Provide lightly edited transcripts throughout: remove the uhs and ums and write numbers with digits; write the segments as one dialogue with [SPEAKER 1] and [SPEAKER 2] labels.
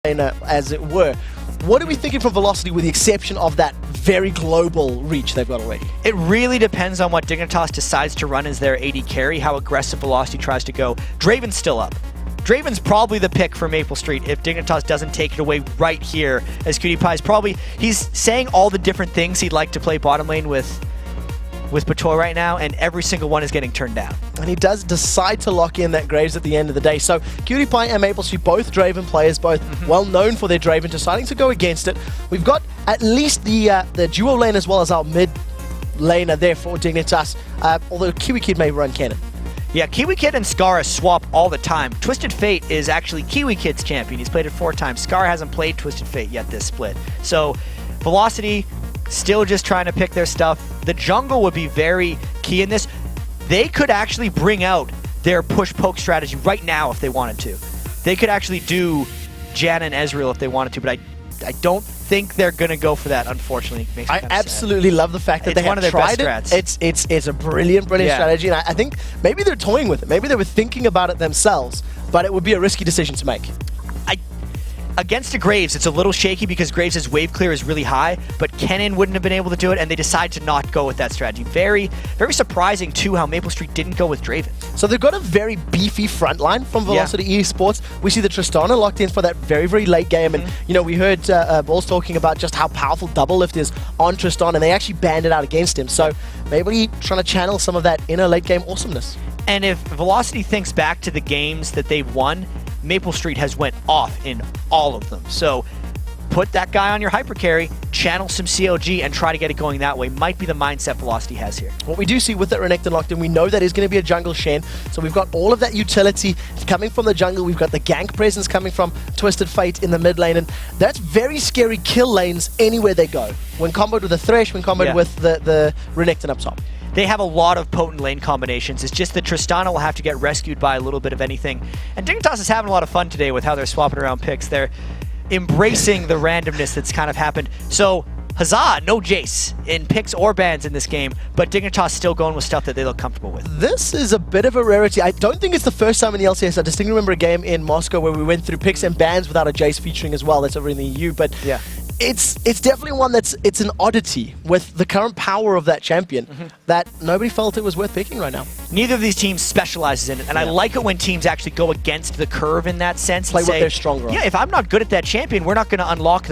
[SPEAKER 1] as it were. What are we thinking from Velocity with the exception of that very global reach they've got already?
[SPEAKER 2] It really depends on what Dignitas decides to run as their AD carry, how aggressive Velocity tries to go. Draven's still up. Draven's probably the pick for Maple Street if Dignitas doesn't take it away right here, as Cutie Pie's probably, he's saying all the different things he'd like to play bottom lane with Patoy right now, and every single one is getting turned down.
[SPEAKER 1] And he does decide to lock in that Graves at the end of the day. So Cutie Pie and Maple Street, both Draven players, both well known for their Draven, deciding to go against it. We've got at least the duo lane as well as our mid laner there for Dignitas, although Kiwi Kid may run cannon.
[SPEAKER 2] Yeah, Kiwi Kid and Scar swap all the time. Twisted Fate is actually Kiwi Kid's champion. He's played it 4 times. Scar hasn't played Twisted Fate yet this split. So Velocity still just trying to pick their stuff. The jungle would be very key in this. They could actually bring out their push-poke strategy right now if they wanted to. They could actually do Janna and Ezreal if they wanted to, but I don't think they're going to go for that, unfortunately. Makes me
[SPEAKER 1] I absolutely love the fact that they have tried it. It's a brilliant strategy, and I think maybe they're toying with it. Maybe they were thinking about it themselves, but it would be a risky decision to make.
[SPEAKER 2] Against a Graves, it's a little shaky because Graves' wave clear is really high, but Kennen wouldn't have been able to do it, and they decide to not go with that strategy. Very, very surprising, too, how Maple Street didn't go with Draven.
[SPEAKER 1] So they've got a very beefy front line from Velocity Esports. We see the Tristana locked in for that very, very late game, and you know, we heard Balls talking about just how powerful double lift is on Tristana, and they actually banned it out against him. So maybe trying to channel some of that inner late game awesomeness.
[SPEAKER 2] And if Velocity thinks back to the games that they've won, Maple Street has went off in all of them. So put that guy on your hyper carry, channel some CLG, and try to get it going that way. Might be the mindset Velocity has here.
[SPEAKER 1] What we do see with that Renekton locked in, we know that is going to be a jungle Shen. So we've got all of that utility coming from the jungle. We've got the gank presence coming from Twisted Fate in the mid lane. And that's very scary kill lanes anywhere they go. When comboed with the Thresh, when comboed with the Renekton up top.
[SPEAKER 2] They have a lot of potent lane combinations. It's just that Tristana will have to get rescued by a little bit of anything. And Dignitas is having a lot of fun today with how they're swapping around picks. They're embracing the randomness that's kind of happened. So, huzzah, no Jace in picks or bans in this game, but Dignitas still going with stuff that they look comfortable with.
[SPEAKER 1] This is a bit of a rarity. I don't think it's the first time in the LCS. I distinctly remember a game in Moscow where we went through picks and bans without a Jace featuring as well. That's over in the EU, but yeah. It's definitely one it's an oddity with the current power of that champion that nobody felt it was worth picking right now.
[SPEAKER 2] Neither of these teams specializes in it, and I like it when teams actually go against the curve in that sense.
[SPEAKER 1] Play
[SPEAKER 2] and
[SPEAKER 1] what
[SPEAKER 2] say,
[SPEAKER 1] they're stronger on.
[SPEAKER 2] Yeah, if I'm not good at that champion, we're not going to unlock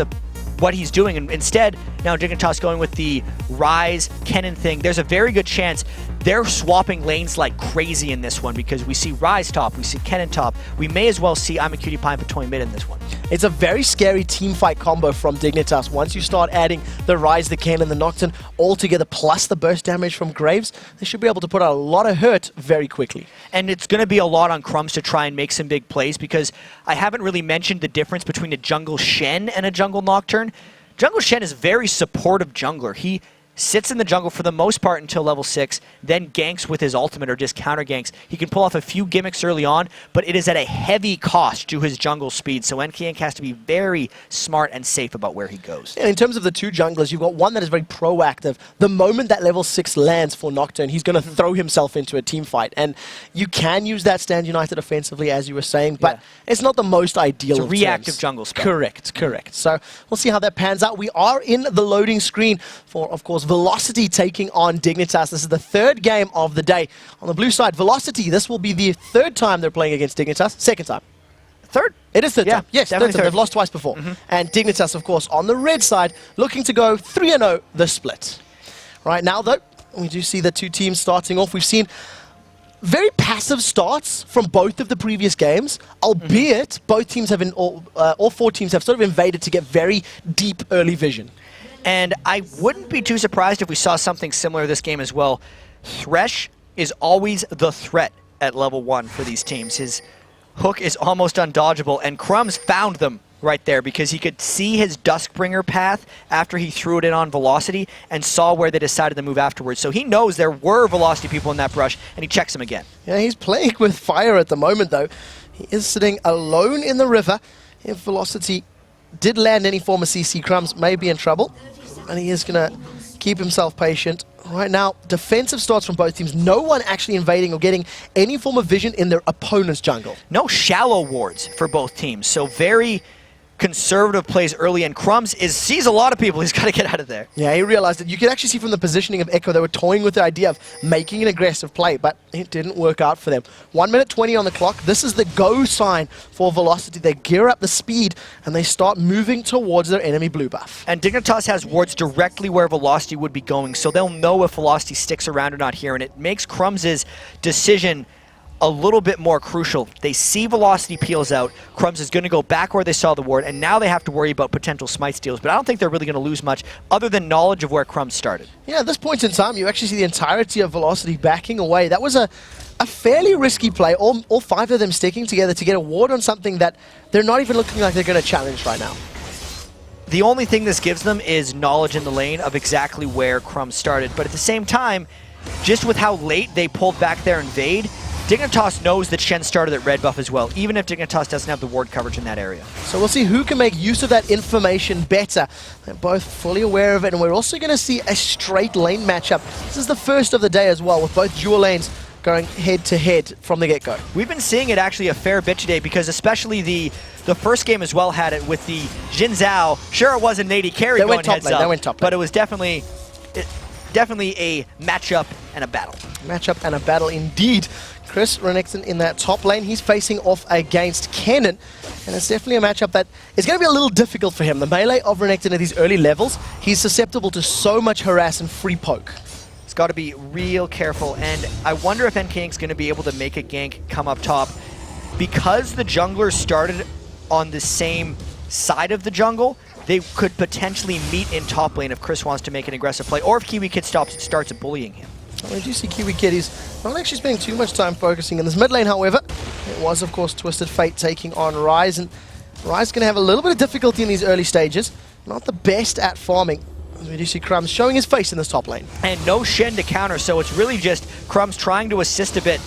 [SPEAKER 2] what he's doing. And instead, now Dignitas going with the Ryze Kennen thing. There's a very good chance they're swapping lanes like crazy in this one because we see Ryze top, we see Kennen top. We may as well see I'm a Cutie Pie and Patoy mid in this one.
[SPEAKER 1] It's a very scary team fight combo from Dignitas. Once you start adding the Ryze, the Kennen, the Nocturne all together, plus the burst damage from Graves, they should be able to put out a lot of hurt very quickly.
[SPEAKER 2] And it's going to be a lot on Crumbs to try and make some big plays because I haven't really mentioned the difference between a jungle Shen and a jungle Nocturne. Jungle Shen is a very supportive jungler. He sits in the jungle for the most part until level 6, then ganks with his ultimate or just counter ganks. He can pull off a few gimmicks early on, but it is at a heavy cost to his jungle speed, so NKink has to be very smart and safe about where he goes.
[SPEAKER 1] And in terms of the two junglers, you've got one that is very proactive. The moment that level 6 lands for Nocturne, he's going to throw himself into a team fight, and you can use that Stand United offensively, as you were saying, but it's not the most ideal
[SPEAKER 2] It's a
[SPEAKER 1] of
[SPEAKER 2] reactive
[SPEAKER 1] terms.
[SPEAKER 2] jungle spell.
[SPEAKER 1] Correct. So we'll see how that pans out. We are in the loading screen for, of course, Velocity taking on Dignitas. This is the third game of the day. On the blue side, Velocity, this will be the third time they're playing against Dignitas. Second time.
[SPEAKER 2] Third?
[SPEAKER 1] It is third time. Yes, third time.
[SPEAKER 2] Third.
[SPEAKER 1] They've lost twice before. And Dignitas, of course, on the red side, looking to go 3-0 the split. Right now, though, we do see the two teams starting off. We've seen very passive starts from both of the previous games, albeit both teams have all 4 teams have sort of invaded to get very deep early vision.
[SPEAKER 2] And I wouldn't be too surprised if we saw something similar this game as well. Thresh is always the threat at level 1 for these teams. His hook is almost undodgeable, and Crumbs found them right there because he could see his Duskbringer path after he threw it in on Velocity and saw where they decided to move afterwards. So he knows there were Velocity people in that brush, and he checks them again.
[SPEAKER 1] Yeah, he's playing with fire at the moment, though. He is sitting alone in the river. If Velocity did land any form of CC, Crumbs may be in trouble, and he is going to keep himself patient. Right now, defensive starts from both teams. No one actually invading or getting any form of vision in their opponent's jungle.
[SPEAKER 2] No shallow wards for both teams, so very conservative plays early, and Crumbs sees a lot of people. He's got to get out of there.
[SPEAKER 1] Yeah, he realized it. You could actually see from the positioning of Echo, they were toying with the idea of making an aggressive play, but it didn't work out for them. 1 minute 20 on the clock. This is the go sign for Velocity. They gear up the speed, and they start moving towards their enemy blue buff.
[SPEAKER 2] And Dignitas has wards directly where Velocity would be going, so they'll know if Velocity sticks around or not here, and it makes Crumbs' decision a little bit more crucial. They see Velocity peels out, Crumbs is going to go back where they saw the ward, and now they have to worry about potential smite steals, but I don't think they're really going to lose much other than knowledge of where Crumbs started.
[SPEAKER 1] Yeah, at this point in time, you actually see the entirety of Velocity backing away. That was a fairly risky play, all 5 of them sticking together to get a ward on something that they're not even looking like they're going to challenge right now.
[SPEAKER 2] The only thing this gives them is knowledge in the lane of exactly where Crumbs started, but at the same time, just with how late they pulled back their invade, Dignitas knows that Shen started at red buff as well, even if Dignitas doesn't have the ward coverage in that area.
[SPEAKER 1] So we'll see who can make use of that information better. They're both fully aware of it, and we're also going to see a straight lane matchup. This is the first of the day as well, with both dual lanes going head-to-head from the get-go.
[SPEAKER 2] We've been seeing it actually a fair bit today, because especially the first game as well had it with the Jin Zhao. Sure, it wasn't an AD carry going heads up,
[SPEAKER 1] they went top lane.
[SPEAKER 2] But it was definitely a matchup and a battle.
[SPEAKER 1] Matchup and a battle indeed. Chris Renekton in that top lane, he's facing off against Kennen, and it's definitely a matchup that is going to be a little difficult for him. The melee of Renekton at these early levels, he's susceptible to so much harass and free poke.
[SPEAKER 2] He's got to be real careful, and I wonder if NKink's going to be able to make a gank come up top. Because the junglers started on the same side of the jungle, they could potentially meet in top lane if Chris wants to make an aggressive play, or if Kiwi Kid starts bullying him.
[SPEAKER 1] Well, we do see Kiwi Kid, he's not actually spending too much time focusing in this mid lane, however. It was, of course, Twisted Fate taking on Ryze, and Ryze going to have a little bit of difficulty in these early stages. Not the best at farming. We do see Crumbs showing his face in this top lane.
[SPEAKER 2] And no Shen to counter, so it's really just Crumbs trying to assist a bit.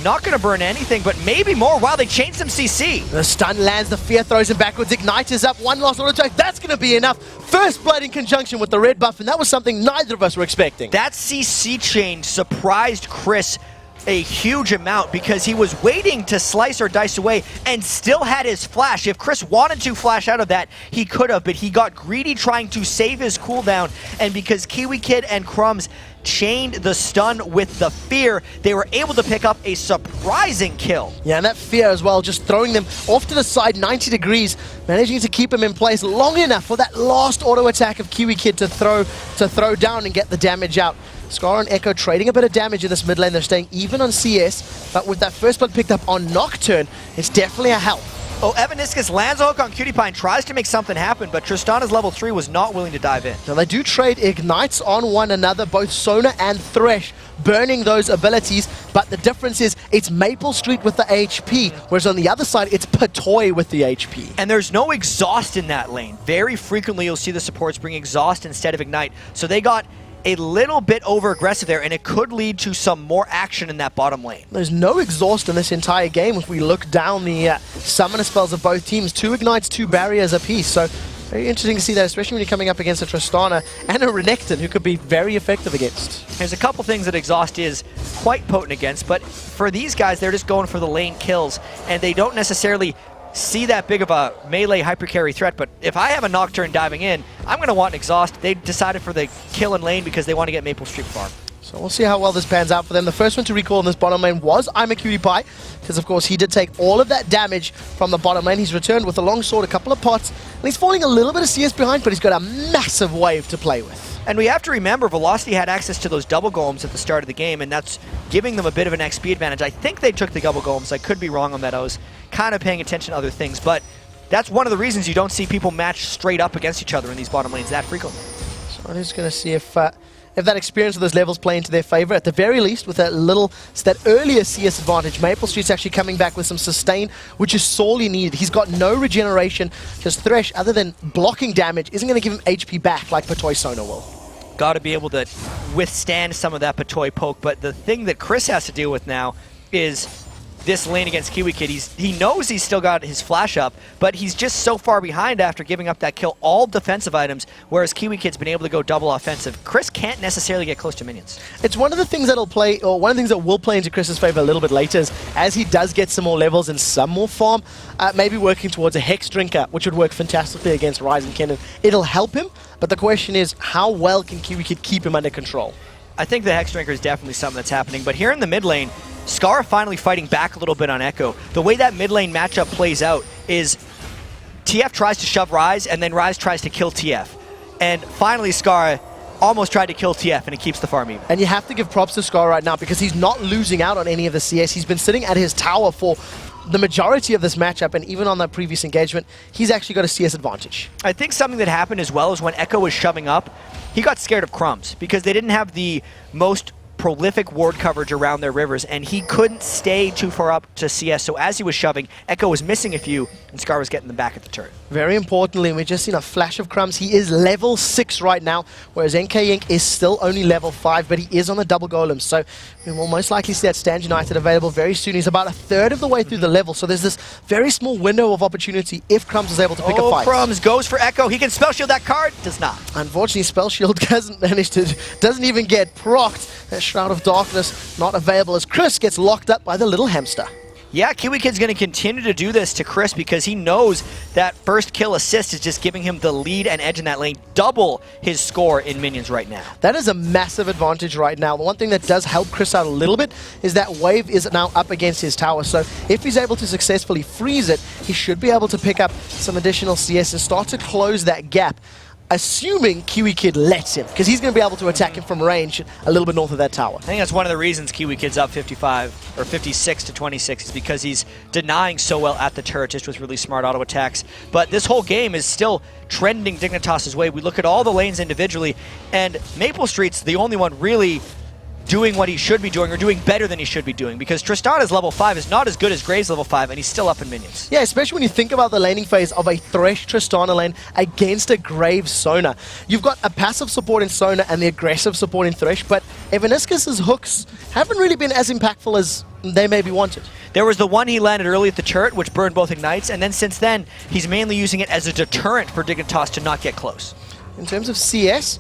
[SPEAKER 2] Not going to burn anything, but maybe more. Wow, they changed some CC.
[SPEAKER 1] The stun lands, the fear throws him backwards. Dignitas up, one last auto attack. That's going to be enough. First blood in conjunction with the red buff, and that was something neither of us were expecting.
[SPEAKER 2] That CC change surprised Chris a huge amount, because he was waiting to slice or dice away and still had his flash. If Chris wanted to flash out of that, he could have, but he got greedy trying to save his cooldown, and because Kiwi Kid and Crumbs chained the stun with the fear, they were able to pick up a surprising kill.
[SPEAKER 1] Yeah, and that fear as well, just throwing them off to the side 90 degrees, managing to keep him in place long enough for that last auto attack of Kiwi Kid to throw down and get the damage out. Scar and Echo trading a bit of damage in this mid lane. They're staying even on CS, but with that first blood picked up on Nocturne, it's definitely a help.
[SPEAKER 2] Oh, Evaniscus lands a hook on Cutie Pie and tries to make something happen, but Tristana's level 3 was not willing to dive in.
[SPEAKER 1] Now they do trade ignites on one another, both Sona and Thresh, burning those abilities, but the difference is it's Maple Street with the HP, whereas on the other side it's Patoy with the HP.
[SPEAKER 2] And there's no exhaust in that lane. Very frequently you'll see the supports bring exhaust instead of ignite, so they got a little bit over-aggressive there, and it could lead to some more action in that bottom lane.
[SPEAKER 1] There's no exhaust in this entire game if we look down the summoner spells of both teams. 2 ignites, 2 barriers apiece, so very interesting to see that, especially when you're coming up against a Tristana and a Renekton, who could be very effective against.
[SPEAKER 2] There's a couple things that exhaust is quite potent against, but for these guys, they're just going for the lane kills, and they don't necessarily see that big of a melee hypercarry threat. But if I have a Nocturne diving in, I'm going to want an exhaust. They decided for the kill in lane because they want to get Maple Street farm.
[SPEAKER 1] So we'll see how well this pans out for them. The first one to recall in this bottom lane was I'm a Cutie Pie, because of course he did take all of that damage from the bottom lane. He's returned with a long sword, a couple of pots, and he's falling a little bit of CS behind, but he's got a massive wave to play with.
[SPEAKER 2] And we have to remember, Velocity had access to those double golems at the start of the game, and that's giving them a bit of an XP advantage. I think they took the double golems. I could be wrong on that. I was kind of paying attention to other things, but that's one of the reasons you don't see people match straight up against each other in these bottom lanes that frequently.
[SPEAKER 1] So I'm just going to see if that experience of those levels play into their favor. At the very least, with that earlier CS advantage, Maple Street's actually coming back with some sustain, which is sorely needed. He's got no regeneration, because Thresh, other than blocking damage, isn't going to give him HP back like Patoy Sona will.
[SPEAKER 2] Got to be able to withstand some of that Patoy poke, but the thing that Chris has to deal with now is this lane against Kiwi Kid. He knows he's still got his flash up, but he's just so far behind after giving up that kill, all defensive items, whereas Kiwi Kid's been able to go double offensive. Chris can't necessarily get close to minions.
[SPEAKER 1] It's one of the things that'll play, or one of the things that will play into Chris's favor a little bit later is as he does get some more levels and some more farm, maybe working towards a Hex Drinker, which would work fantastically against Ryze and Kennen. It'll help him, but the question is, how well can Kiwi Kid keep him under control?
[SPEAKER 2] I think the Hex Drinker is definitely something that's happening, but here in the mid lane, Scar finally fighting back a little bit on Echo. The way that mid lane matchup plays out is TF tries to shove Ryze, and then Ryze tries to kill TF. And finally, Scar almost tried to kill TF, and it keeps the farm even.
[SPEAKER 1] And you have to give props to Scar right now because he's not losing out on any of the CS. He's been sitting at his tower for the majority of this matchup, and even on that previous engagement, he's actually got a CS advantage.
[SPEAKER 2] I think something that happened as well is when Echo was shoving up, he got scared of Crumbs because they didn't have the most prolific ward coverage around their rivers, and he couldn't stay too far up to CS, so as he was shoving, Echo was missing a few, and Scar was getting them back at the turret.
[SPEAKER 1] Very importantly, we've just seen a flash of Crumbs. He is level 6 right now, whereas NK Inc. is still only level 5, but he is on the double golem, so we will most likely see that Stand United available very soon. He's about a third of the way through the level, so there's this very small window of opportunity if Crumbs is able to pick a fight.
[SPEAKER 2] Crumbs goes for Echo. He can spell shield that card, does not.
[SPEAKER 1] Unfortunately, Spell Shield doesn't even get procced. That Shroud of Darkness not available as Chris gets locked up by the little hamster.
[SPEAKER 2] Yeah, Kiwi Kid's going to continue to do this to Chris because he knows that first kill assist is just giving him the lead and edge in that lane, double his score in minions right now.
[SPEAKER 1] That is a massive advantage right now. The one thing that does help Chris out a little bit is that wave is now up against his tower, so if he's able to successfully freeze it, he should be able to pick up some additional CS and start to close that gap, assuming Kiwi Kid lets him, because he's going to be able to attack him from range a little bit north of that tower.
[SPEAKER 2] I think that's one of the reasons Kiwi Kid's up 55 or 56 to 26 is because he's denying so well at the turret just with really smart auto attacks. But this whole game is still trending Dignitas' way. We look at all the lanes individually, and Maple Street's the only one really doing what he should be doing, or doing better than he should be doing, because Tristana's level 5 is not as good as Graves level 5, and he's still up in minions.
[SPEAKER 1] Yeah, especially when you think about the laning phase of a Thresh Tristana lane against a Graves Sona. You've got a passive support in Sona and the aggressive support in Thresh, but Evaniscus' hooks haven't really been as impactful as they maybe wanted.
[SPEAKER 2] There was the one he landed early at the turret, which burned both ignites, and then since then, he's mainly using it as a deterrent for Dignitas to not get close.
[SPEAKER 1] In terms of CS,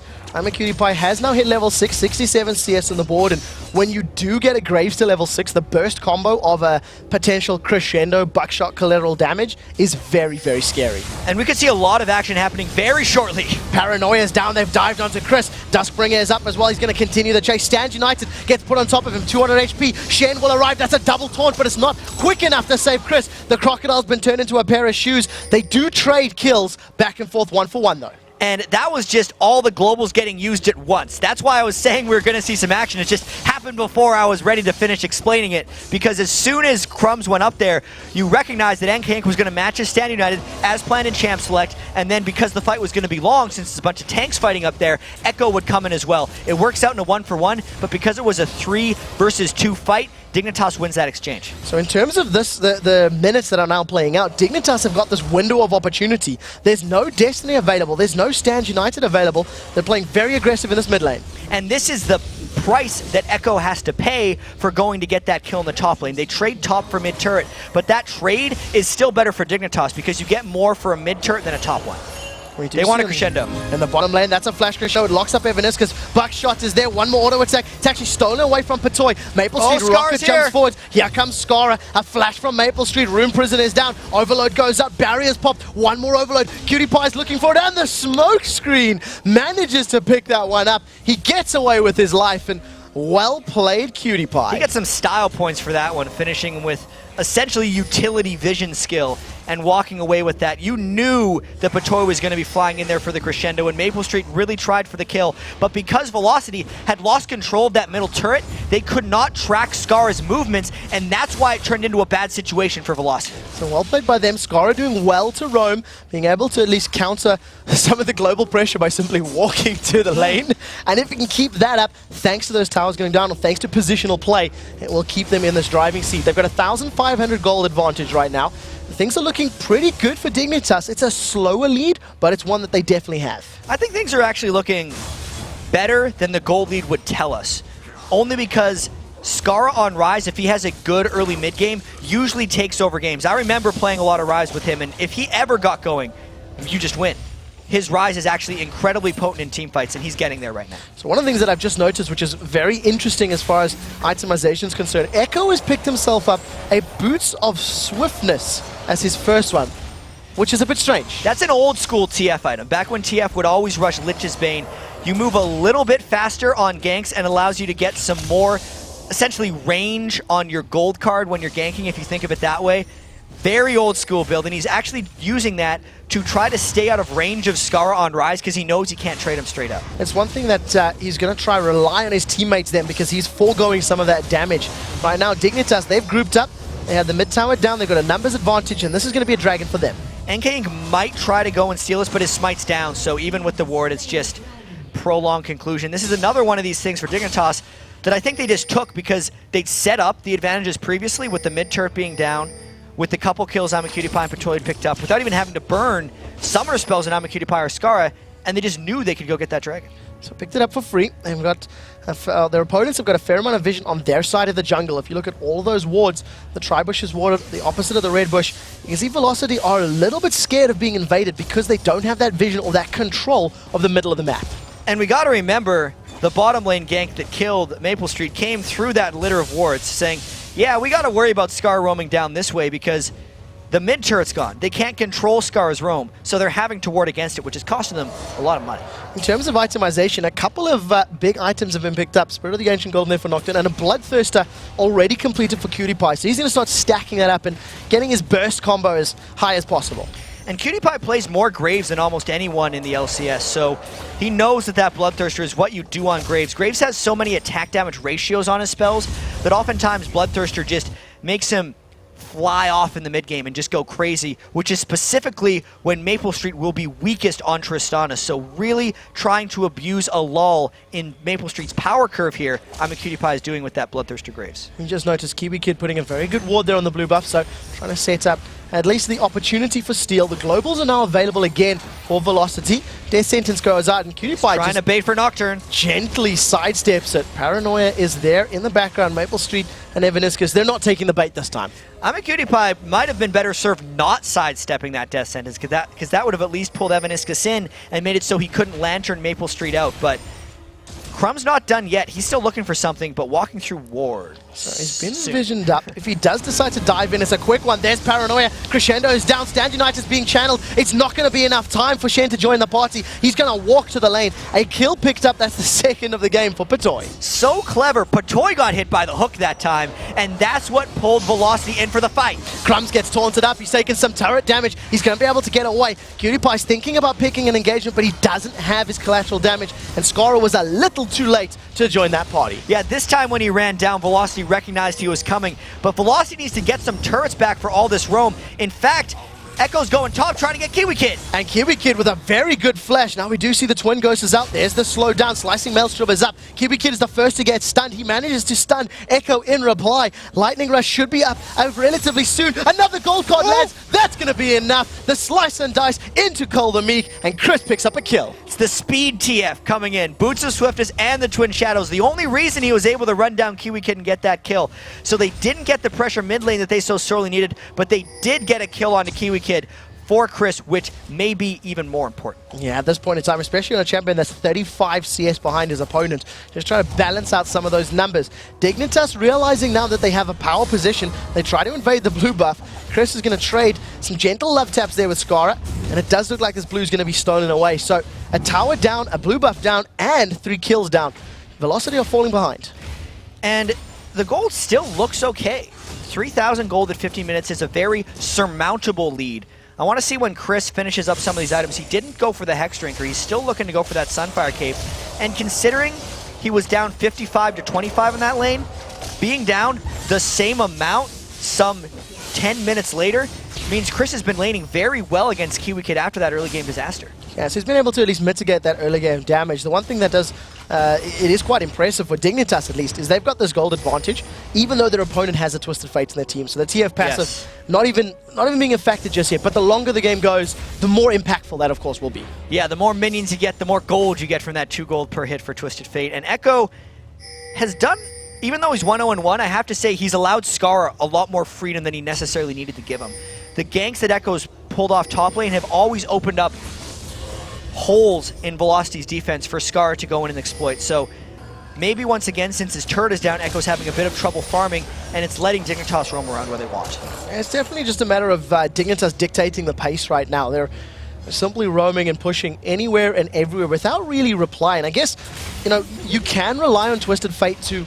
[SPEAKER 1] Cutie has now hit level 6, 67 CS on the board, and when you do get a Graves to level 6, the burst combo of a potential crescendo buckshot collateral damage is very, very scary.
[SPEAKER 2] And we could see a lot of action happening very shortly.
[SPEAKER 1] Paranoia's down, they've dived onto Chris. Duskbringer is up as well, he's going to continue the chase. Stand United gets put on top of him, 200 HP. Shen will arrive, that's a double taunt, but it's not quick enough to save Chris. The Crocodile's been turned into a pair of shoes. They do trade kills back and forth 1-for-1 though.
[SPEAKER 2] And that was just all the globals getting used at once. That's why I was saying we were going to see some action. It just happened before I was ready to finish explaining it. Because as soon as Crumbs went up there, you recognized that NK Inc. was going to match his Stand United as planned in Champ Select. And then because the fight was going to be long, since there's a bunch of tanks fighting up there, Echo would come in as well. It works out in a 1-for-1, but because it was a 3 versus 2 fight, Dignitas wins that exchange.
[SPEAKER 1] So in terms of this, the minutes that are now playing out, Dignitas have got this window of opportunity. There's no Destiny available. There's no Stand United available. They're playing very aggressive in this mid lane.
[SPEAKER 2] And this is the price that Echo has to pay for going to get that kill in the top lane. They trade top for mid turret, but that trade is still better for Dignitas because you get more for a mid turret than a top one. They want a crescendo.
[SPEAKER 1] In the bottom lane, that's a flash crescendo. It locks up Evaniscus. Buckshot is there. One more auto attack. It's actually stolen away from Patoy. Maple Street rocket jumps forward. Here comes Scara. A flash from Maple Street. Rune Prison is down. Overload goes up. Barriers popped. One more overload. Cutie Pie's looking for it. And the smoke screen manages to pick that one up. He gets away with his life. And well played, Cutie Pie.
[SPEAKER 2] He got some style points for that one, finishing with essentially utility vision skill and walking away with that. You knew that Patoy was going to be flying in there for the crescendo, and Maple Street really tried for the kill, but because Velocity had lost control of that middle turret, they could not track Scara's movements, and that's why it turned into a bad situation for Velocity.
[SPEAKER 1] So well played by them. Scara doing well to roam, being able to at least counter some of the global pressure by simply walking to the lane, and if we can keep that up, thanks to those towers going down, or thanks to positional play, it will keep them in this driving seat. They've got 1,500 gold advantage right now. Things are looking pretty good for Dignitas. It's a slower lead, but it's one that they definitely have.
[SPEAKER 2] I think things are actually looking better than the gold lead would tell us. Only because Skara on Rise, if he has a good early mid game, usually takes over games. I remember playing a lot of Rise with him, and if he ever got going, you just win. His Rise is actually incredibly potent in team fights, and he's getting there right now.
[SPEAKER 1] So one of the things that I've just noticed, which is very interesting as far as itemization is concerned, Echo has picked himself up a Boots of Swiftness as his first one, which is a bit strange.
[SPEAKER 2] That's an old school TF item. Back when TF would always rush Lich's Bane, you move a little bit faster on ganks and allows you to get some more, essentially, range on your gold card when you're ganking, if you think of it that way. Very old school build, and he's actually using that to try to stay out of range of Skara on Rise because he knows he can't trade him straight up.
[SPEAKER 1] It's one thing that he's going to try rely on his teammates then because he's foregoing some of that damage. Right now, Dignitas, they've grouped up. They have the mid tower down. They've got a numbers advantage, and this is going to be a dragon for them.
[SPEAKER 2] NK might try to go and steal this, but his smite's down, so even with the ward, it's just prolonged conclusion. This is another one of these things for Dignitas that I think they just took because they'd set up the advantages previously with the mid turret being down, with the couple kills Amacutie and Patoy had picked up, without even having to burn summoner spells in Amacutie or Skara, and they just knew they could go get that dragon.
[SPEAKER 1] So picked it up for free. They've got their opponents have got a fair amount of vision on their side of the jungle. If you look at all those wards, the Tribush is warded, the opposite of the Red Bush. You can see Velocity are a little bit scared of being invaded because they don't have that vision or that control of the middle of the map.
[SPEAKER 2] And we got to remember, the bottom lane gank that killed Maple Street came through that litter of wards, saying, yeah, we got to worry about Scar roaming down this way because the mid turret's gone. They can't control Scar's roam, so they're having to ward against it, which is costing them a lot of money.
[SPEAKER 1] In terms of itemization, a couple of big items have been picked up. Spirit of the Ancient Golden there for Nocturne, and a Bloodthirster already completed for Cutie Pie. So he's going to start stacking that up and getting his burst combo as high as possible.
[SPEAKER 2] And Cutie Pie plays more Graves than almost anyone in the LCS, so he knows that that Bloodthirster is what you do on Graves. Graves has so many attack damage ratios on his spells that oftentimes Bloodthirster just makes him fly off in the mid game and just go crazy, which is specifically when Maple Street will be weakest on Tristana. So really trying to abuse a lull in Maple Street's power curve here, Amacutie Pie is doing with that Bloodthirster Graves.
[SPEAKER 1] You just noticed Kiwi Kid putting a very good ward there on the blue buff, so trying to set up at least the opportunity for steal. The globals are now available again for Velocity. Their sentence goes out, and Cutie Pie
[SPEAKER 2] trying to bait for Nocturne.
[SPEAKER 1] Gently sidesteps it. Paranoia is there in the background. Maple Street and Evaniscus, they're not taking the bait this time.
[SPEAKER 2] Amacutie Pie might have been better served not sidestepping that death sentence, because that would have at least pulled Evaniscus in and made it so he couldn't lantern Maple Street out. But Crumb's not done yet. He's still looking for something, but walking through ward.
[SPEAKER 1] So he's been envisioned up. If he does decide to dive in, it's a quick one. There's Paranoia. Crescendo is down. Stand Unite is being channeled. It's not going to be enough time for Shen to join the party. He's going to walk to the lane. A kill picked up. That's the second of the game for Patoy.
[SPEAKER 2] So clever. Patoy got hit by the hook that time, and that's what pulled Velocity in for the fight.
[SPEAKER 1] Crumbs gets taunted up. He's taking some turret damage. He's going to be able to get away. Cutie Pie's thinking about picking an engagement, but he doesn't have his collateral damage, and Skara was a little too late to join that party.
[SPEAKER 2] Yeah, this time when he ran down, Velocity recognized he was coming, but Velocity needs to get some turrets back for all this roam. In fact, Echo's going top, trying to get Kiwi Kid.
[SPEAKER 1] And Kiwi Kid with a very good flash. Now we do see the Twin Ghost is out. There's the slow down. Slicing Maelstrom is up. Kiwi Kid is the first to get stunned. He manages to stun Echo in reply. Lightning Rush should be up relatively soon. Another gold card lands. That's going to be enough. The slice and dice into Cole the Meek, and Chris picks up a kill.
[SPEAKER 2] It's the speed TF coming in. Boots of Swiftness and the Twin Shadows. The only reason he was able to run down Kiwi Kid and get that kill. So they didn't get the pressure mid lane that they so sorely needed, but they did get a kill onto Kiwi Kid for Chris, which may be even more important.
[SPEAKER 1] Yeah, at this point in time, especially on a champion that's 35 CS behind his opponent, just trying to balance out some of those numbers. Dignitas realizing now that they have a power position, they try to invade the blue buff. Chris is going to trade some gentle love taps there with Skara, and it does look like this blue is going to be stolen away. So a tower down, a blue buff down, and 3 kills down. Velocity are falling behind.
[SPEAKER 2] And the gold still looks okay. 3,000 gold at 15 minutes is a very surmountable lead. I want to see when Chris finishes up some of these items. He didn't go for the Hex Drinker. He's still looking to go for that Sunfire Cape. And considering he was down 55 to 25 in that lane, being down the same amount some 10 minutes later means Chris has been laning very well against Kiwi Kid after that early game disaster.
[SPEAKER 1] Yeah, so he's been able to at least mitigate that early game damage. The one thing that does, it is quite impressive for Dignitas at least, is they've got this gold advantage, even though their opponent has a Twisted Fate in their team. So the TF passive, not even being affected just yet, but the longer the game goes, the more impactful that of course will be.
[SPEAKER 2] Yeah, the more minions you get, the more gold you get from that 2 gold per hit for Twisted Fate. And Echo has done even though he's 1-0-1, I have to say he's allowed Scar a lot more freedom than he necessarily needed to give him. The ganks that Echo's pulled off top lane have always opened up holes in Velocity's defense for Scar to go in and exploit. So maybe once again, since his turret is down, Echo's having a bit of trouble farming, and it's letting Dignitas roam around where they want.
[SPEAKER 1] It's definitely just a matter of Dignitas dictating the pace right now. They're simply roaming and pushing anywhere and everywhere without really replying. I guess, you know, you can rely on Twisted Fate to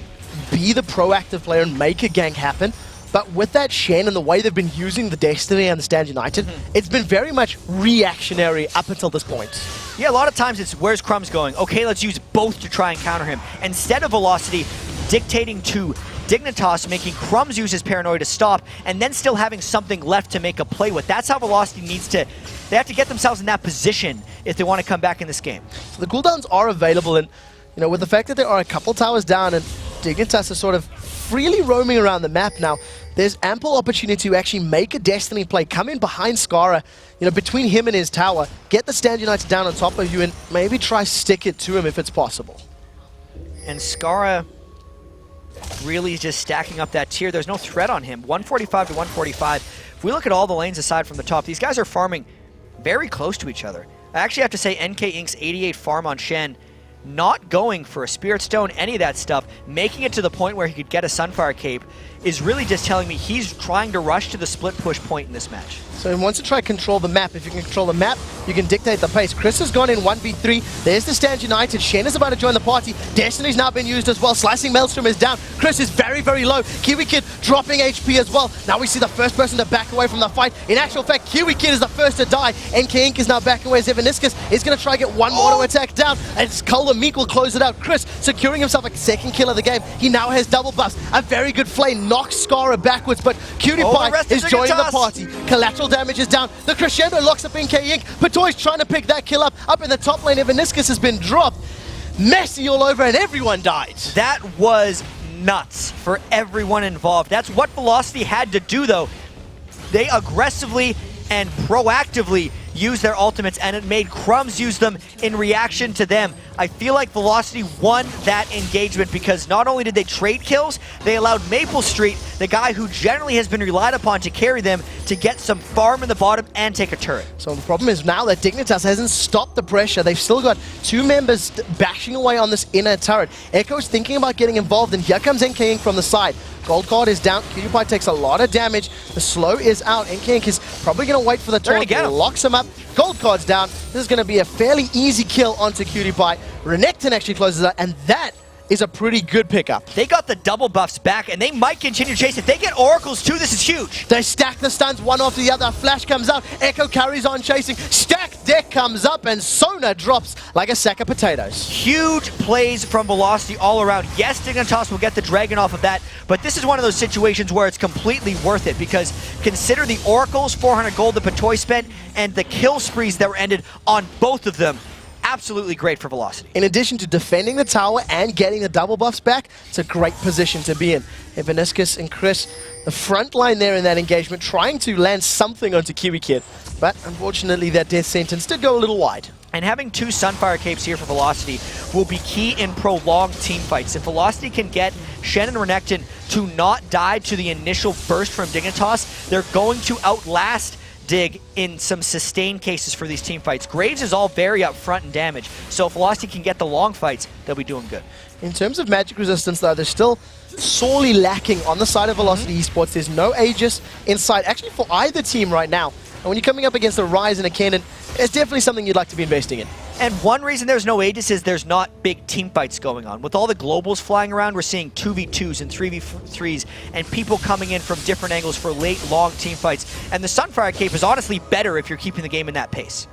[SPEAKER 1] be the proactive player and make a gank happen. But with that Shen and the way they've been using the Destiny and the Stand United, it's been very much reactionary up until this point.
[SPEAKER 2] Yeah, a lot of times it's where's Crumbs going? Okay, let's use both to try and counter him. Instead of Velocity dictating to Dignitas, making Crumbs use his paranoia to stop, and then still having something left to make a play with. That's how Velocity needs to... They have to get themselves in that position if they want to come back in this game.
[SPEAKER 1] So the cooldowns are available, and you know, with the fact that there are a couple towers down and Dignitas is sort of freely roaming around the map now, there's ample opportunity to actually make a Destiny play, come in behind Skara, you know, between him and his tower, get the Stand United down on top of you, and maybe try stick it to him if it's possible.
[SPEAKER 2] And Skara really just stacking up that tier. There's no threat on him. 145 to 145. If we look at all the lanes aside from the top, these guys are farming very close to each other. I actually have to say NK Inc.'s 88 farm on Shen, not going for a Spirit Stone, any of that stuff, making it to the point where he could get a Sunfire Cape, is really just telling me he's trying to rush to the split push point in this match.
[SPEAKER 1] So he wants to try control the map. If you can control the map, you can dictate the pace. Chris has gone in 1v3. There's the Stand United. Shen is about to join the party. Destiny's now been used as well. Slicing Maelstrom is down. Chris is very, very low. Kiwi Kid dropping HP as well. Now we see the first person to back away from the fight. In actual fact, Kiwi Kid is the first to die. NK Inc. is now backing away. Zevaniscus is going to try to get one auto attack down. And Skull the Meek will close it out. Chris securing himself a second kill of the game. He now has double buffs. A very good flame knocks Skara backwards, but Cutie Pie is joining the party. Collateral damage is down. The Crescendo locks up NK Inc. Patoy's trying to pick that kill up. Up in the top lane, Evaniscus has been dropped. Messy all over, and everyone died.
[SPEAKER 2] That was nuts for everyone involved. That's what Velocity had to do, though. They aggressively and proactively used their ultimates, and it made Crumbs use them in reaction to them. I feel like Velocity won that engagement because not only did they trade kills, they allowed Maple Street, the guy who generally has been relied upon to carry them, to get some farm in the bottom and take a turret.
[SPEAKER 1] So the problem is now that Dignitas hasn't stopped the pressure. They've still got two members bashing away on this inner turret. Echo's thinking about getting involved, and here comes NK Inc. from the side. Gold card is down. Cutie Pie takes a lot of damage. The slow is out. NK Inc. is probably going to wait for the taunt. Locks him up. Gold card's down. This is going to be a fairly easy kill onto Cutie Pie. Renekton actually closes out, and that is a pretty good pickup.
[SPEAKER 2] They got the double buffs back, and they might continue to chase. If they get Oracles too, this is huge.
[SPEAKER 1] They stack the stuns one after the other. Flash comes out. Echo carries on chasing. Stack deck comes up, and Sona drops like a sack of potatoes.
[SPEAKER 2] Huge plays from Velocity all around. Yes, Dignitas will get the dragon off of that, but this is one of those situations where it's completely worth it because consider the Oracles, 400 gold that Patoy spent, and the kill sprees that were ended on both of them. Absolutely great for Velocity.
[SPEAKER 1] In addition to defending the tower and getting the double buffs back, it's a great position to be in. Evaniscus and Chris, the front line there in that engagement, trying to land something onto Kiwi Kid. But unfortunately, that death sentence did go a little wide.
[SPEAKER 2] And having two Sunfire Capes here for Velocity will be key in prolonged team fights. If Velocity can get Shen and Renekton to not die to the initial burst from Dignitas, they're going to outlast Dig in some sustained cases for these team fights. Graves is all very up front in damage, so if Velocity can get the long fights, they'll be doing good.
[SPEAKER 1] In terms of magic resistance, though, they're still sorely lacking on the side of Velocity Esports. There's no Aegis inside, actually, for either team right now. And when you're coming up against a Ryze and a Kennen, it's definitely something you'd like to be investing in.
[SPEAKER 2] And one reason there's no Aegis is there's not big team fights going on. With all the globals flying around, we're seeing 2v2s and 3v3s and people coming in from different angles for late, long team fights. And the Sunfire Cape is honestly better if you're keeping the game in that pace.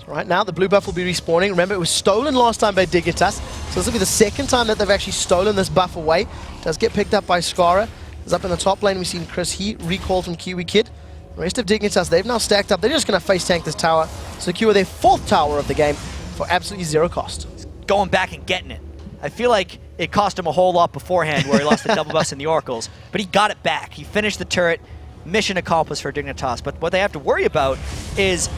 [SPEAKER 1] So right now, the blue buff will be respawning. Remember, it was stolen last time by Dignitas, so this will be the second time that they've actually stolen this buff away. It does get picked up by Skara. It's up in the top lane. We've seen Chris He recalled from Kiwi Kid. The rest of Dignitas, they've now stacked up. They're just going to face tank this tower, secure their 4th tower of the game for absolutely zero cost.
[SPEAKER 2] Going back and getting it. I feel like it cost him a whole lot beforehand where he lost the double buffs and the Oracles, but he got it back. He finished the turret, mission accomplished for Dignitas, but what they have to worry about is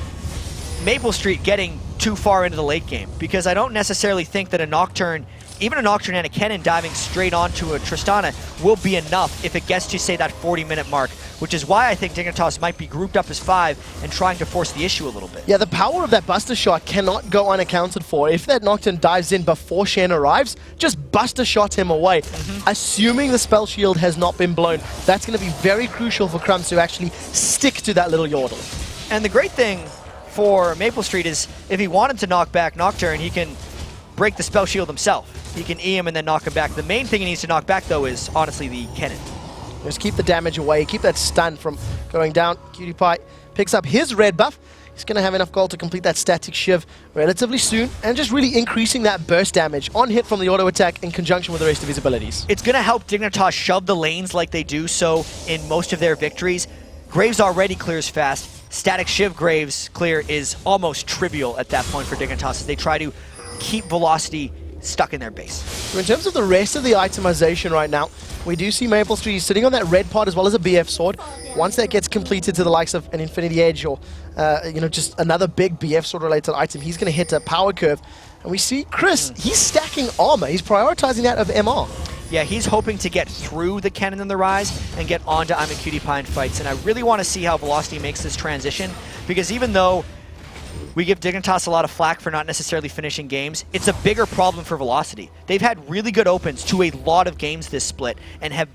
[SPEAKER 2] Maple Street getting too far into the late game, because I don't necessarily think that a Nocturne even a Nocturne and a Kennen diving straight onto a Tristana will be enough if it gets to, say, that 40-minute mark, which is why I think Dignitas might be grouped up as 5 and trying to force the issue a little bit.
[SPEAKER 1] Yeah, the power of that Buster Shot cannot go unaccounted for. If that Nocturne dives in before Shen arrives, just Buster Shot him away. Assuming the spell shield has not been blown, that's going to be very crucial for Crumbs to actually stick to that little Yordle.
[SPEAKER 2] And the great thing for Maple Street is if he wanted to knock back Nocturne, he can break the spell shield himself. He can E him and then knock him back. The main thing he needs to knock back, though, is honestly the Kennen.
[SPEAKER 1] Just keep the damage away, keep that stun from going down. Cutie Pie picks up his red buff. He's going to have enough gold to complete that static shiv relatively soon, and just really increasing that burst damage on hit from the auto attack in conjunction with the rest of his abilities.
[SPEAKER 2] It's going to help Dignitas shove the lanes like they do so in most of their victories. Graves already clears fast. Static shiv Graves clear is almost trivial at that point for Dignitas as they try to keep Velocity stuck in their base.
[SPEAKER 1] So in terms of the rest of the itemization right now, we do see Maple Street sitting on that red pot as well as a BF sword. Once that gets completed to the likes of an Infinity Edge or just another big BF sword related item, he's going to hit a power curve. And we see Chris, he's stacking armor. He's prioritizing that of MR.
[SPEAKER 2] Yeah, he's hoping to get through the Kennen and the Rise and get onto I'm a Cutie Pie fights. And I really want to see how Velocity makes this transition, because even though we give Dignitas a lot of flack for not necessarily finishing games, it's a bigger problem for Velocity. They've had really good opens to a lot of games this split and have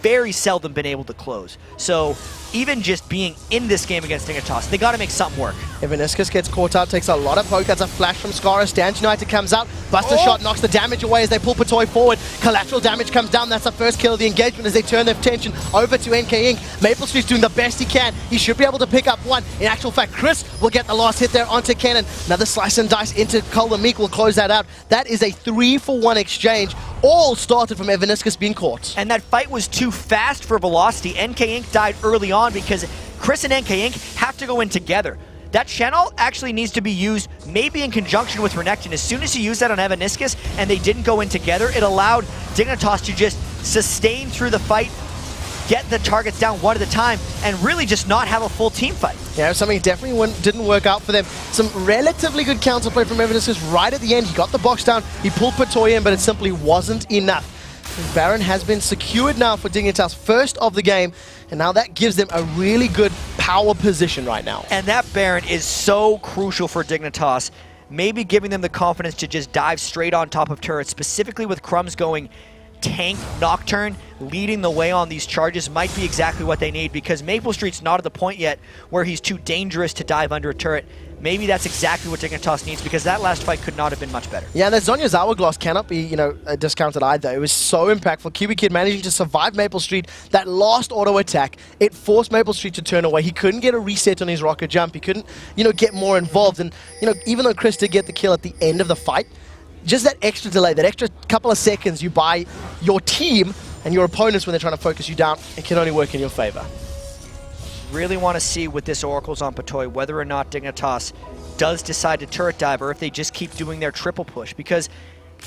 [SPEAKER 2] very seldom been able to close. So even just being in this game against Dignitas, they got to make something work.
[SPEAKER 1] Evaniscus gets caught up, takes a lot of poke. That's a flash from Skara. Stand United comes out. Buster Shot knocks the damage away as they pull Patoy forward. Collateral damage comes down. That's the first kill of the engagement as they turn their attention over to NK Inc. Maple Street's doing the best he can. He should be able to pick up one. In actual fact, Chris will get the last hit there onto Kennen. Another slice and dice into Cole Meek will close that out. That is a 3-for-1 exchange. All started from Evaniscus being caught.
[SPEAKER 2] And that fight was too fast for Velocity. NK Inc. died early on because Chris and NK Inc. have to go in together. That channel actually needs to be used maybe in conjunction with Renekton. As soon as you use that on Evaniscus and they didn't go in together, it allowed Dignitas to just sustain through the fight, get the targets down one at a time, and really just not have a full team fight.
[SPEAKER 1] Yeah, something definitely didn't work out for them. Some relatively good counterplay from Evaniscus right at the end. He got the box down, he pulled Patoy in, but it simply wasn't enough. Baron has been secured now for Dignitas, first of the game, and now that gives them a really good power position right now.
[SPEAKER 2] And that Baron is so crucial for Dignitas, maybe giving them the confidence to just dive straight on top of turrets, specifically with Crumbs going tank Nocturne, leading the way on these charges might be exactly what they need, because Maple Street's not at the point yet where he's too dangerous to dive under a turret. Maybe that's exactly what Dignitas needs, because that last fight could not have been much better.
[SPEAKER 1] Yeah, and that Zhonya's Hourglass cannot be, discounted either. It was so impactful. Cutie Kid managing to survive Maple Street. That last auto attack, it forced Maple Street to turn away. He couldn't get a reset on his rocket jump. He couldn't, get more involved. And, even though Chris did get the kill at the end of the fight, just that extra delay, that extra couple of seconds you buy your team and your opponents when they're trying to focus you down, it can only work in your favor.
[SPEAKER 2] Really want to see with this Oracles on Patoy whether or not Dignitas does decide to turret dive, or if they just keep doing their triple push, because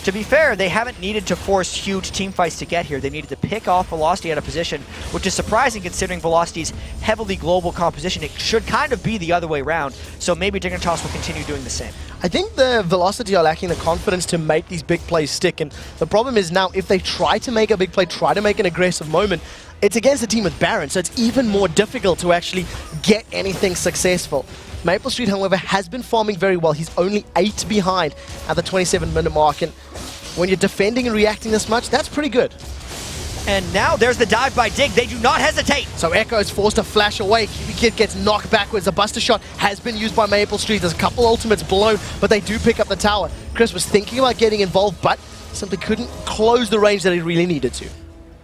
[SPEAKER 2] to be fair, they haven't needed to force huge team fights to get here. They needed to pick off Velocity out of position, which is surprising considering Velocity's heavily global composition. It should kind of be the other way around, so maybe Dignitas will continue doing the same.
[SPEAKER 1] I think the Velocity are lacking the confidence to make these big plays stick, and the problem is now if they try to make a big play, try to make an aggressive moment, it's against a team with Baron, so it's even more difficult to actually get anything successful. Maple Street, however, has been farming very well. He's only 8 behind at the 27-minute mark, and when you're defending and reacting this much, that's pretty good.
[SPEAKER 2] And now there's the dive by Dig. They do not hesitate.
[SPEAKER 1] So Echo is forced to flash away. Cutie Kid gets knocked backwards. The Buster Shot has been used by Maple Street. There's a couple ultimates blown, but they do pick up the tower. Chris was thinking about getting involved, but simply couldn't close the range that he really needed to.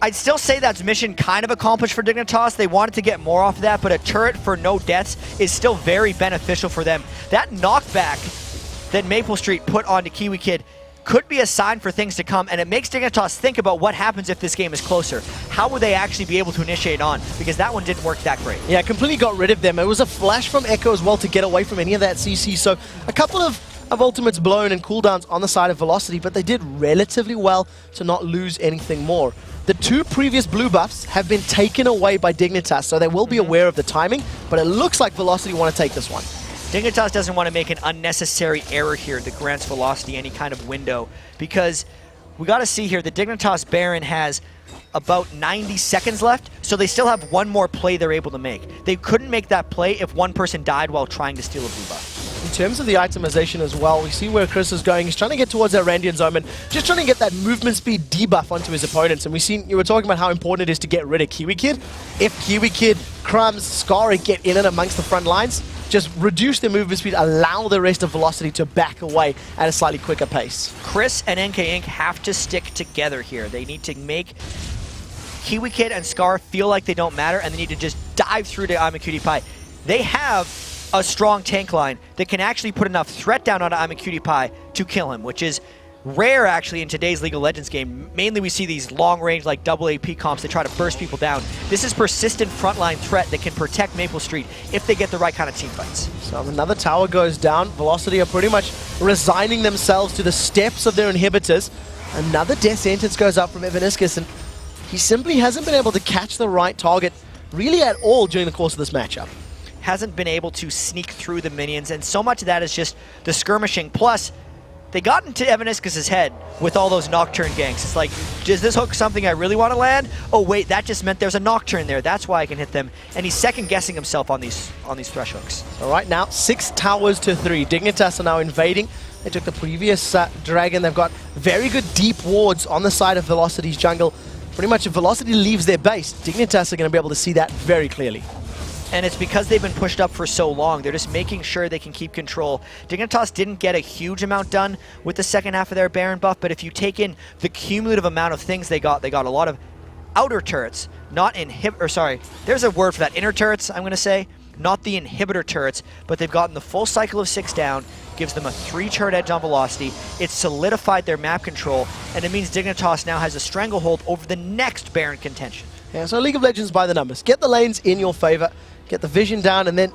[SPEAKER 2] I'd still say that's mission kind of accomplished for Dignitas. They wanted to get more off of that, but a turret for no deaths is still very beneficial for them. That knockback that Maple Street put onto Kiwi Kid could be a sign for things to come, and it makes Dignitas think about what happens if this game is closer. How would they actually be able to initiate on? Because that one didn't work that great.
[SPEAKER 1] Yeah, completely got rid of them. It was a flash from Echo as well to get away from any of that CC, so a couple of ultimates blown and cooldowns on the side of Velocity, but they did relatively well to not lose anything more. The 2 previous blue buffs have been taken away by Dignitas, so they will be aware of the timing, but it looks like Velocity want to take this one.
[SPEAKER 2] Dignitas doesn't want to make an unnecessary error here that grants Velocity any kind of window, because we got to see here, the Dignitas Baron has about 90 seconds left, so they still have one more play they're able to make. They couldn't make that play if one person died while trying to steal a blue buff.
[SPEAKER 1] In terms of the itemization as well, we see where Chris is going. He's trying to get towards that Randian Zone and just trying to get that movement speed debuff onto his opponents. And you were talking about how important it is to get rid of Kiwi Kid. If Kiwi Kid, Crumbs, Scara get in and amongst the front lines, just reduce their movement speed, allow the rest of Velocity to back away at a slightly quicker pace.
[SPEAKER 2] Chris and NK Inc. have to stick together here. They need to make Kiwi Kid and Scar feel like they don't matter, and they need to just dive through to I'm a Cutie Pie. They have a strong tank line that can actually put enough threat down on I'm a Cutie Pie to kill him, which is rare actually in today's League of Legends game. Mainly we see these long range like double AP comps that try to burst people down. This is persistent frontline threat that can protect Maple Street if they get the right kind of team fights.
[SPEAKER 1] So another tower goes down. Velocity are pretty much resigning themselves to the steps of their inhibitors. Another death sentence goes up from Evaniscus, and he simply hasn't been able to catch the right target really at all during the course of this matchup.
[SPEAKER 2] Hasn't been able to sneak through the minions, and so much of that is just the skirmishing. Plus, they got into Evaniscus' head with all those Nocturne ganks. It's like, is this hook something I really want to land? Oh wait, that just meant there's a Nocturne there. That's why I can hit them. And he's second-guessing himself on these thresh hooks.
[SPEAKER 1] So right now, 6 towers to 3. Dignitas are now invading. They took the previous dragon. They've got very good deep wards on the side of Velocity's jungle. Pretty much if Velocity leaves their base, Dignitas are going to be able to see that very clearly.
[SPEAKER 2] And it's because they've been pushed up for so long. They're just making sure they can keep control. Dignitas didn't get a huge amount done with the second half of their Baron buff, but if you take in the cumulative amount of things they got a lot of outer turrets, not there's a word for that, inner turrets, I'm going to say. Not the inhibitor turrets, but they've gotten the full cycle of 6 down, gives them a 3 turret edge on Velocity. It's solidified their map control, and it means Dignitas now has a stranglehold over the next Baron contention.
[SPEAKER 1] Yeah, so League of Legends by the numbers. Get the lanes in your favor, get the vision down, and then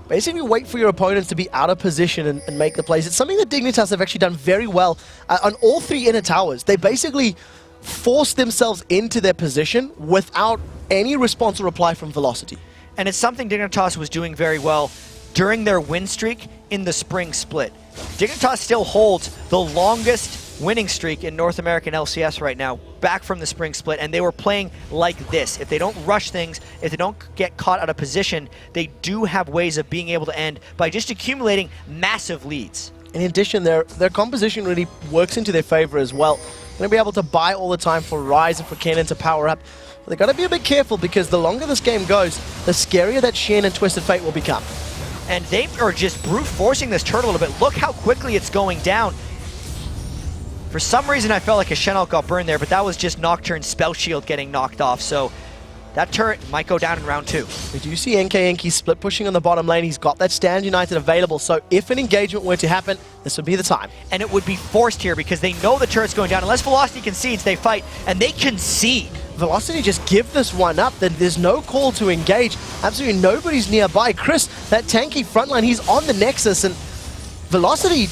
[SPEAKER 1] basically wait for your opponents to be out of position and make the plays. It's something that Dignitas have actually done very well on all 3 inner towers. They basically forced themselves into their position without any response or reply from Velocity.
[SPEAKER 2] And it's something Dignitas was doing very well during their win streak in the spring split. Dignitas still holds the longest winning streak in North American LCS right now, back from the spring split, and they were playing like this. If they don't rush things, if they don't get caught out of position, they do have ways of being able to end by just accumulating massive leads.
[SPEAKER 1] In addition, their composition really works into their favor as well. They're going to be able to buy all the time for Ryze and for Kennen to power up. They've got to be a bit careful because the longer this game goes, the scarier that Shen and Twisted Fate will become.
[SPEAKER 2] And they are just brute forcing this turret a little bit. Look how quickly it's going down. For some reason, I felt like a Shen ult got burned there, but that was just Nocturne's spell shield getting knocked off. So that turret might go down in round 2.
[SPEAKER 1] We do see NK Inc. split pushing on the bottom lane. He's got that Stand United available, so if an engagement were to happen, this would be the time.
[SPEAKER 2] And it would be forced here because they know the turret's going down. Unless Velocity concedes, they fight, and they concede.
[SPEAKER 1] Velocity just give this one up. There's no call to engage. Absolutely nobody's nearby. Chris, that tanky frontline, he's on the Nexus, and Velocity,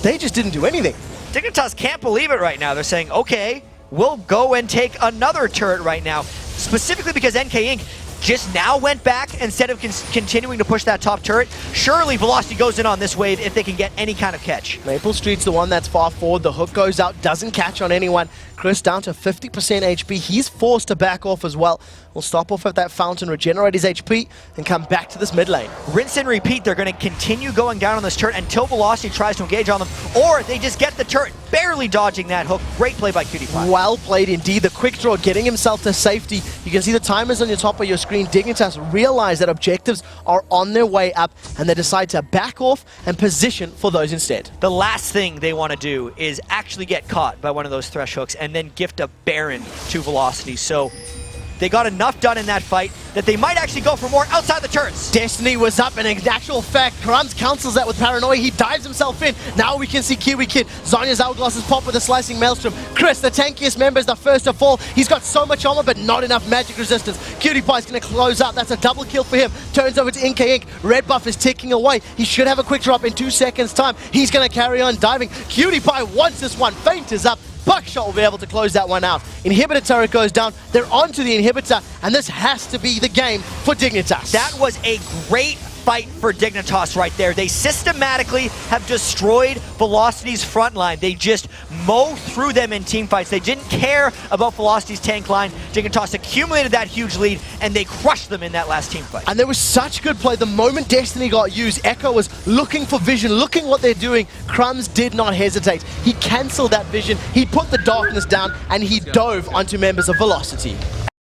[SPEAKER 1] they just didn't do anything.
[SPEAKER 2] Dignitas can't believe it right now. They're saying, okay, we'll go and take another turret right now. Specifically because NK Inc. just now went back instead of continuing to push that top turret. Surely Velocity goes in on this wave if they can get any kind of catch.
[SPEAKER 1] Maple Street's the one that's far forward. The hook goes out, doesn't catch on anyone. Chris down to 50% HP. He's forced to back off as well. We'll stop off at that fountain, regenerate his HP, and come back to this mid lane.
[SPEAKER 2] Rinse and repeat. They're going to continue going down on this turret until Velocity tries to engage on them, or they just get the turret barely dodging that hook. Great play by Cutie Pie.
[SPEAKER 1] Well played indeed. The quick draw getting himself to safety. You can see the timers on your top of your screen. Dignitas realize that objectives are on their way up, and they decide to back off and position for those instead.
[SPEAKER 2] The last thing they want to do is actually get caught by one of those thresh hooks and then gift a Baron to Velocity. So they got enough done in that fight that they might actually go for more outside the turrets.
[SPEAKER 1] Destiny was up, and in actual fact, Crumbs cancels that with Paranoia. He dives himself in. Now we can see Kiwi Kid. Zonya's Hourglass is popped with a slicing Maelstrom. Chris, the tankiest member, is the first to fall. He's got so much armor, but not enough magic resistance. Cutie Pie's going to close out. That's a double kill for him. Turns over to NK Inc. Red buff is ticking away. He should have a quick drop in 2 seconds' time. He's going to carry on diving. Cutie Pie wants this one. Feint is up. Buckshot will be able to close that one out. Inhibitor turret goes down. They're onto the inhibitor, and this has to be the game for Dignitas.
[SPEAKER 2] That was a great fight for Dignitas right there. They systematically have destroyed Velocity's front line. They just mow through them in team fights. They didn't care about Velocity's tank line. Dignitas accumulated that huge lead, and they crushed them in that last team fight.
[SPEAKER 1] And there was such good play. The moment Destiny got used, Echo was looking for vision, looking what they're doing. Crumbs did not hesitate. He cancelled that vision, he put the darkness down, and he dove onto members of Velocity.